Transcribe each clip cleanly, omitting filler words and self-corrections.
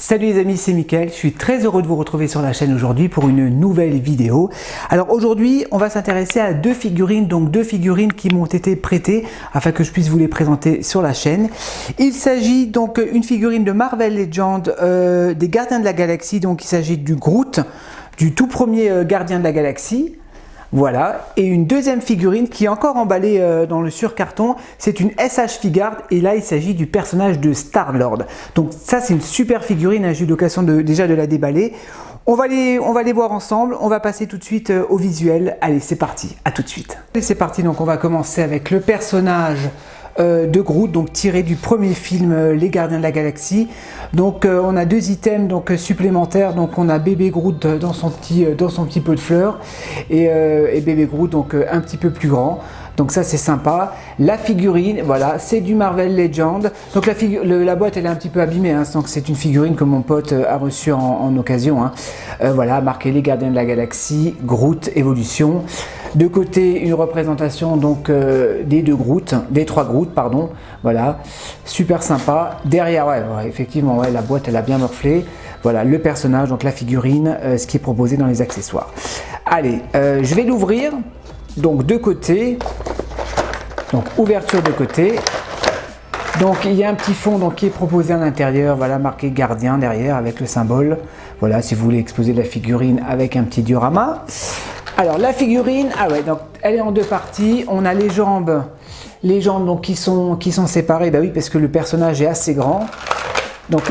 Salut les amis, c'est Mickaël, je suis très heureux de vous retrouver sur la chaîne aujourd'hui pour une nouvelle vidéo. Alors aujourd'hui, on va s'intéresser à deux figurines, qui m'ont été prêtées afin que je puisse vous les présenter sur la chaîne. Il s'agit donc d'une figurine de Marvel Legends des Gardiens de la Galaxie, donc il s'agit du Groot, du tout premier Gardien de la Galaxie. Voilà, et une deuxième figurine qui est encore emballée dans le surcarton, c'est une SH Figuarts et là il s'agit du personnage de Star-Lord. Donc ça c'est une super figurine, j'ai eu l'occasion déjà de la déballer. On va les voir ensemble, on va passer tout de suite au visuel. Allez c'est parti, à tout de suite. Et c'est parti, donc on va commencer avec le personnage de Groot, donc tiré du premier film Les Gardiens de la Galaxie. Donc on a deux items donc supplémentaires, donc on a bébé Groot dans son petit pot de fleurs et bébé Groot donc un petit peu plus grand. Donc ça c'est sympa. La figurine, voilà, c'est du Marvel Legends. Donc la boîte elle est un petit peu abîmée, hein, donc c'est une figurine que mon pote a reçue en occasion. Hein. Voilà, marqué Les Gardiens de la Galaxie, Groot Evolution. De côté une représentation donc des trois Groot, pardon. Voilà, super sympa. Derrière, ouais, effectivement, ouais, la boîte elle a bien morflé. Voilà le personnage, donc la figurine, ce qui est proposé dans les accessoires. Allez, je vais l'ouvrir. Donc de côté, donc ouverture de côté. Donc il y a un petit fond donc, qui est proposé à l'intérieur, voilà, marqué gardien derrière avec le symbole. Voilà, si vous voulez exposer la figurine avec un petit diorama. Alors la figurine, ah ouais, donc elle est en deux parties. On a les jambes donc qui sont séparées, bah oui, parce que le personnage est assez grand. Donc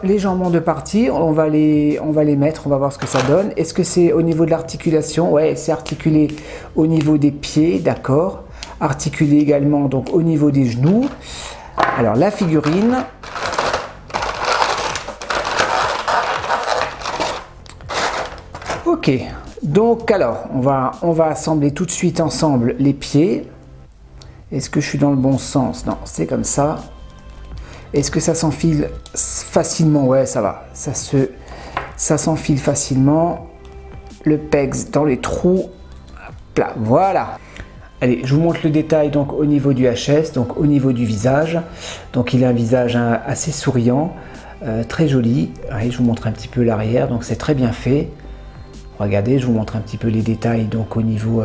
les jambes en deux parties, on va les mettre, on va voir ce que ça donne. Est-ce que c'est au niveau de l'articulation? Ouais, c'est articulé au niveau des pieds, d'accord. Articulé également donc au niveau des genoux. Alors la figurine. Ok, donc alors on va assembler tout de suite ensemble les pieds. Est-ce que je suis dans le bon sens? Non, c'est comme ça. Est-ce que ça s'enfile facilement? Ouais, ça va. Ça s'enfile facilement. Le pegs dans les trous. Hop là, voilà. Allez, je vous montre le détail donc au niveau du HS, donc au niveau du visage. Donc il a un visage assez souriant, très joli. Allez, je vous montre un petit peu l'arrière. Donc c'est très bien fait. Regardez, je vous montre un petit peu les détails donc au niveau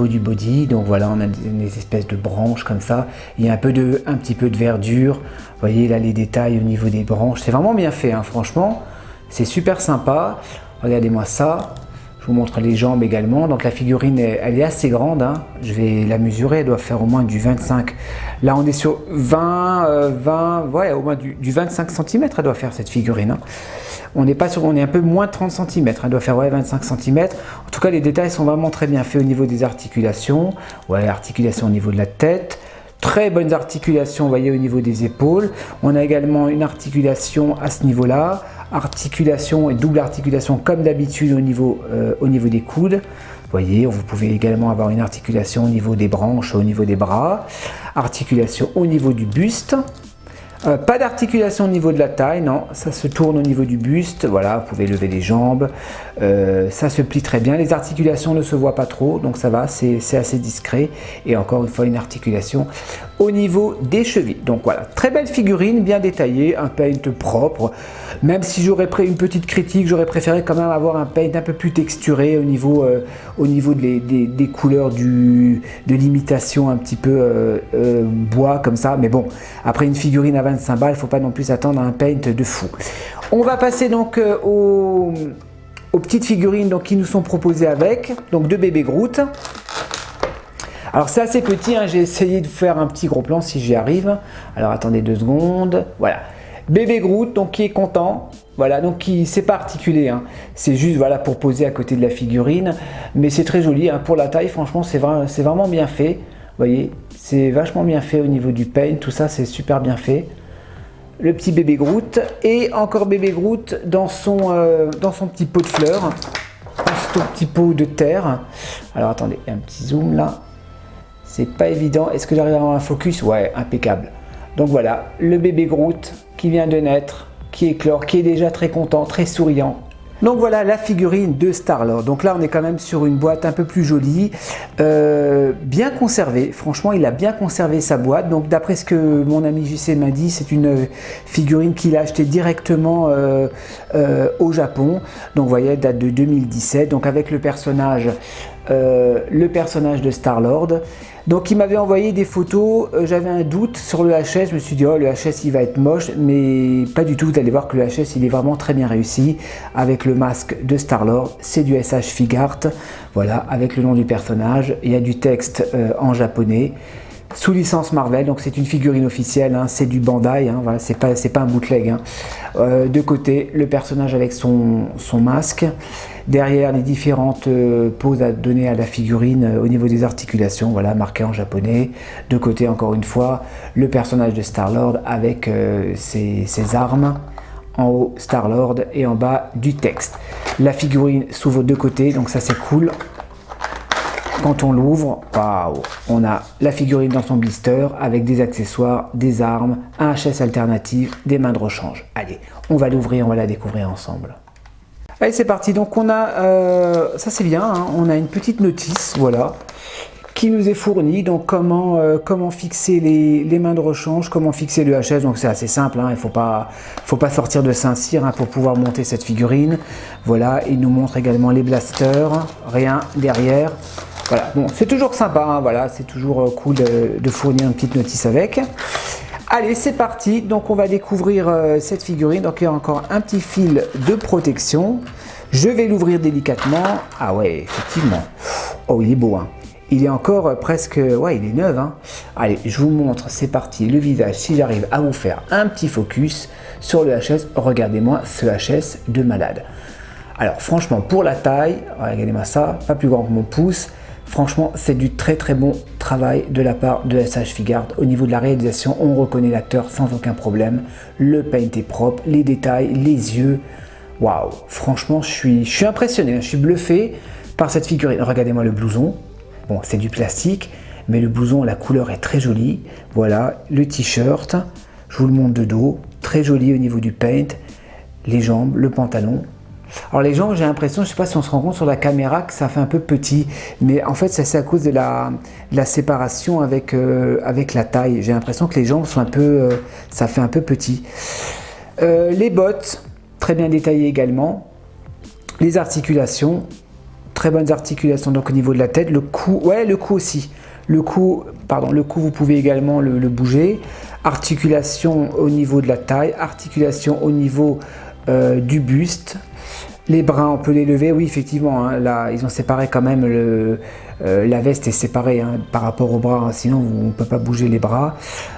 du body. Donc voilà, on a des espèces de branches comme ça. Il y a un petit peu de verdure. Vous voyez là les détails au niveau des branches. C'est vraiment bien fait, hein, franchement. C'est super sympa. Regardez-moi ça. Je vous montre les jambes également. Donc la figurine, elle est assez grande. Hein. Je vais la mesurer. Elle doit faire au moins du 25. Là, on est sur 20, ouais, au moins du 25 cm. Elle doit faire cette figurine. Hein. On est un peu moins de 30 cm, elle doit faire ouais, 25 cm. En tout cas, les détails sont vraiment très bien faits au niveau des articulations. Ouais, articulation au niveau de la tête. Très bonnes articulations, vous voyez, au niveau des épaules. On a également une articulation à ce niveau-là. Articulation et double articulation comme d'habitude au niveau des coudes. Vous voyez, vous pouvez également avoir une articulation au niveau des branches, au niveau des bras. Articulation au niveau du buste. Pas d'articulation au niveau de la taille, non, ça se tourne au niveau du buste, voilà, vous pouvez lever les jambes, ça se plie très bien, les articulations ne se voient pas trop, donc ça va, c'est assez discret, et encore une fois une articulation au niveau des chevilles. Donc voilà, très belle figurine, bien détaillée, un paint propre, même si j'aurais pris une petite critique, j'aurais préféré quand même avoir un paint un peu plus texturé au niveau des couleurs de l'imitation un petit peu bois comme ça, mais bon, après une figurine à 25 balles, il ne faut pas non plus attendre à un paint de fou. On va passer donc aux petites figurines donc, qui nous sont proposées avec, donc de bébé Groot. Alors c'est assez petit, hein, j'ai essayé de faire un petit gros plan si j'y arrive. Alors attendez 2 secondes, voilà. Bébé Groot, donc qui est content, voilà, donc c'est pas articulé, hein. C'est juste voilà pour poser à côté de la figurine, mais c'est très joli, hein. Pour la taille, franchement c'est vraiment bien fait. Vous voyez, c'est vachement bien fait au niveau du paint, tout ça c'est super bien fait. Le petit bébé Groot et encore bébé Groot dans son petit pot de fleurs, dans son petit pot de terre. Alors attendez, un petit zoom là, c'est pas évident. Est-ce que j'arrive à avoir un focus? Ouais, impeccable. Donc voilà, le bébé Groot qui vient de naître, qui éclore, qui est déjà très content, très souriant. Donc voilà la figurine de Star-Lord. Donc là on est quand même sur une boîte un peu plus jolie, bien conservée. Franchement il a bien conservé sa boîte. Donc d'après ce que mon ami JC m'a dit, c'est une figurine qu'il a achetée directement au Japon. Donc vous voyez, elle date de 2017. Donc avec le personnage de Star-Lord. Donc il m'avait envoyé des photos, j'avais un doute sur le HS, je me suis dit oh le HS il va être moche, mais pas du tout, vous allez voir que le HS il est vraiment très bien réussi, avec le masque de Star-Lord, c'est du SH Figart, voilà, avec le nom du personnage, il y a du texte en japonais, sous licence Marvel, donc c'est une figurine officielle, hein, c'est du Bandai, hein, voilà, c'est pas un bootleg. Hein. De côté, le personnage avec son masque. Derrière, les différentes poses à donner à la figurine au niveau des articulations, voilà, marqué en japonais. De côté, encore une fois, le personnage de Star-Lord avec ses armes. En haut, Star-Lord et en bas, du texte. La figurine s'ouvre de côté, donc ça c'est cool. Quand on l'ouvre, waouh, on a la figurine dans son blister avec des accessoires, des armes, un HS alternatif, des mains de rechange. Allez, on va l'ouvrir, on va la découvrir ensemble. Allez, c'est parti. Donc on a, ça c'est bien, hein, on a une petite notice, voilà, qui nous est fournie. Donc comment fixer les mains de rechange, comment fixer le HS. Donc c'est assez simple, hein, il faut pas sortir de Saint-Cyr hein, pour pouvoir monter cette figurine. Voilà, il nous montre également les blasters, rien derrière. Voilà, bon, c'est toujours sympa, hein, voilà, c'est toujours cool de fournir une petite notice avec. Allez, c'est parti. Donc on va découvrir cette figurine. Donc il y a encore un petit fil de protection. Je vais l'ouvrir délicatement. Ah ouais, effectivement. Oh, il est beau, hein. Il est encore presque... Ouais, il est neuf, hein. Allez, je vous montre, c'est parti. Le visage, si j'arrive à vous faire un petit focus sur le HS. Regardez-moi ce HS de malade. Alors franchement, pour la taille, regardez-moi ça, pas plus grand que mon pouce. Franchement, c'est du très très bon travail de la part de SH Figart. Au niveau de la réalisation, on reconnaît l'acteur sans aucun problème. Le paint est propre, les détails, les yeux. Waouh, franchement, je suis impressionné, je suis bluffé par cette figurine. Regardez-moi le blouson. Bon, c'est du plastique, mais le blouson, la couleur est très jolie. Voilà, le t-shirt, je vous le montre de dos. Très joli au niveau du paint. Les jambes, le pantalon. Alors les jambes, j'ai l'impression, je ne sais pas si on se rend compte sur la caméra que ça fait un peu petit, mais en fait ça c'est à cause de la séparation avec la taille. J'ai l'impression que les jambes sont un peu, ça fait un peu petit. Les bottes, très bien détaillées également. Les articulations, très bonnes articulations donc au niveau de la tête. Le cou, ouais, le cou aussi. Le cou, vous pouvez également le bouger. Articulation au niveau de la taille, articulation au niveau du buste. Les bras, on peut les lever, oui effectivement, hein, là ils ont séparé quand même, la veste est séparée hein, par rapport aux bras, hein, sinon on ne peut pas bouger les bras.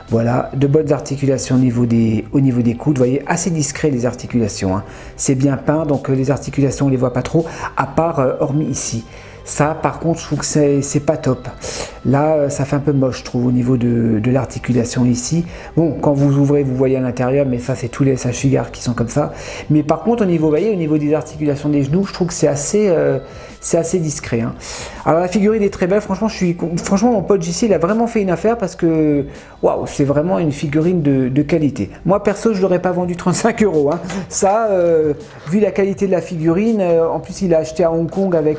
Voilà, de bonnes articulations au niveau des coudes, vous voyez, assez discret les articulations, hein. C'est bien peint, donc les articulations on ne les voit pas trop, à part hormis ici. Ça par contre je trouve que c'est pas top. Là ça fait un peu moche je trouve au niveau de l'articulation ici. Bon quand vous ouvrez vous voyez à l'intérieur, mais ça c'est tous les SH Figart qui sont comme ça. Mais par contre au niveau, vous voyez, au niveau des articulations des genoux, je trouve que c'est assez discret. Hein. Alors la figurine est très belle, franchement mon pote JC il a vraiment fait une affaire parce que waouh, c'est vraiment une figurine de qualité. Moi perso je l'aurais pas vendu 35 €. Hein. Ça, vu la qualité de la figurine, en plus il a acheté à Hong Kong avec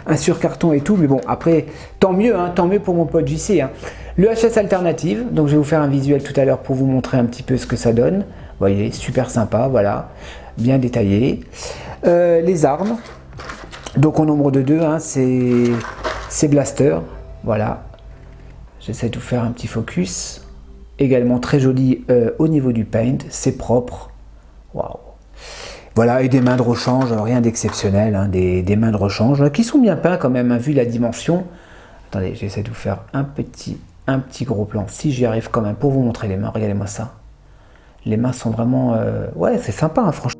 un surcarton et tout, mais bon après tant mieux, hein, tant mieux pour mon pote JC. Hein. Le HS alternative, donc je vais vous faire un visuel tout à l'heure pour vous montrer un petit peu ce que ça donne. Vous voyez, super sympa, voilà, bien détaillé. Les armes, donc au nombre de 2, hein, c'est blaster, voilà. J'essaie de vous faire un petit focus. Également très joli au niveau du paint, c'est propre. Waouh. Voilà, et des mains de rechange, rien d'exceptionnel, hein, des mains de rechange qui sont bien peints quand même, hein, vu la dimension. Attendez, j'essaie de vous faire un petit gros plan, si j'y arrive quand même, pour vous montrer les mains, regardez-moi ça. Les mains sont vraiment... ouais, c'est sympa, hein, franchement.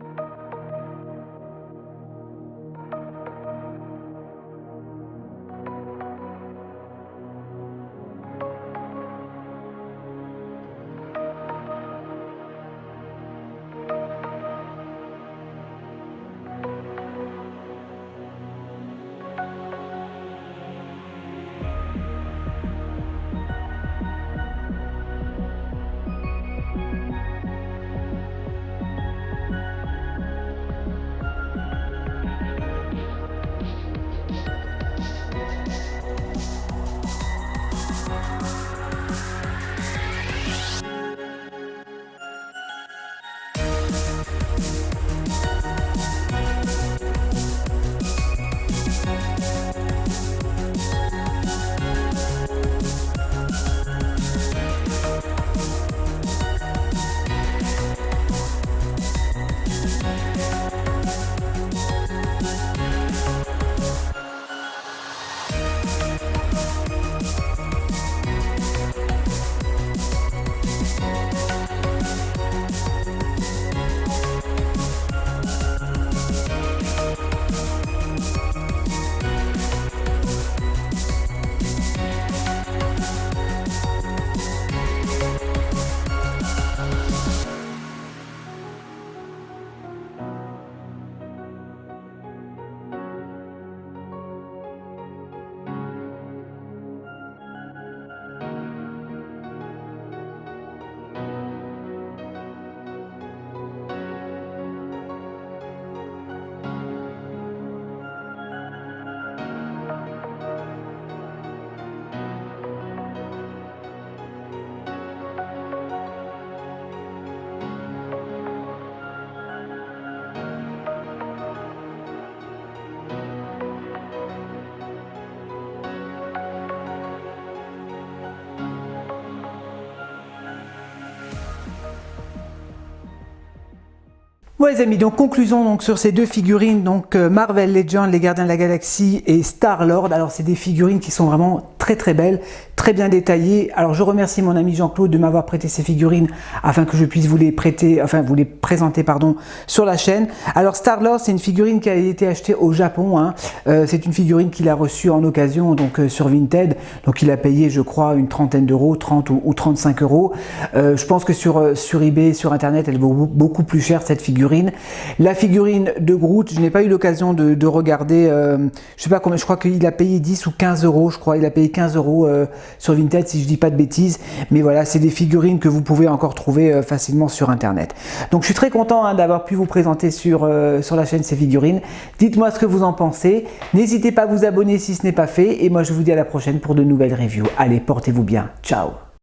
Bon les amis, donc conclusion donc sur ces deux figurines, donc Marvel Legends, les Gardiens de la Galaxie et Star-Lord. Alors c'est des figurines qui sont vraiment très belles, très bien détaillées. Alors je remercie mon ami Jean-Claude de m'avoir prêté ces figurines afin que je puisse vous les prêter, enfin vous les présenter pardon sur la chaîne. Alors Star-Lord, c'est une figurine qui a été achetée au Japon, hein. C'est une figurine qu'il a reçue en occasion donc sur Vinted. Donc il a payé je crois une trentaine d'euros, 30 ou 35 euros. Je pense que sur eBay, sur internet, elle vaut beaucoup plus cher cette figurine. La figurine de Groot, je n'ai pas eu l'occasion de regarder, je sais pas combien, je crois qu'il a payé 10 ou 15 euros, je crois, il a payé 15 euros sur Vinted si je dis pas de bêtises, mais voilà, c'est des figurines que vous pouvez encore trouver facilement sur internet. Donc je suis très content hein, d'avoir pu vous présenter sur la chaîne ces figurines. Dites-moi ce que vous en pensez, n'hésitez pas à vous abonner si ce n'est pas fait, et moi je vous dis à la prochaine pour de nouvelles reviews. Allez, portez-vous bien, ciao.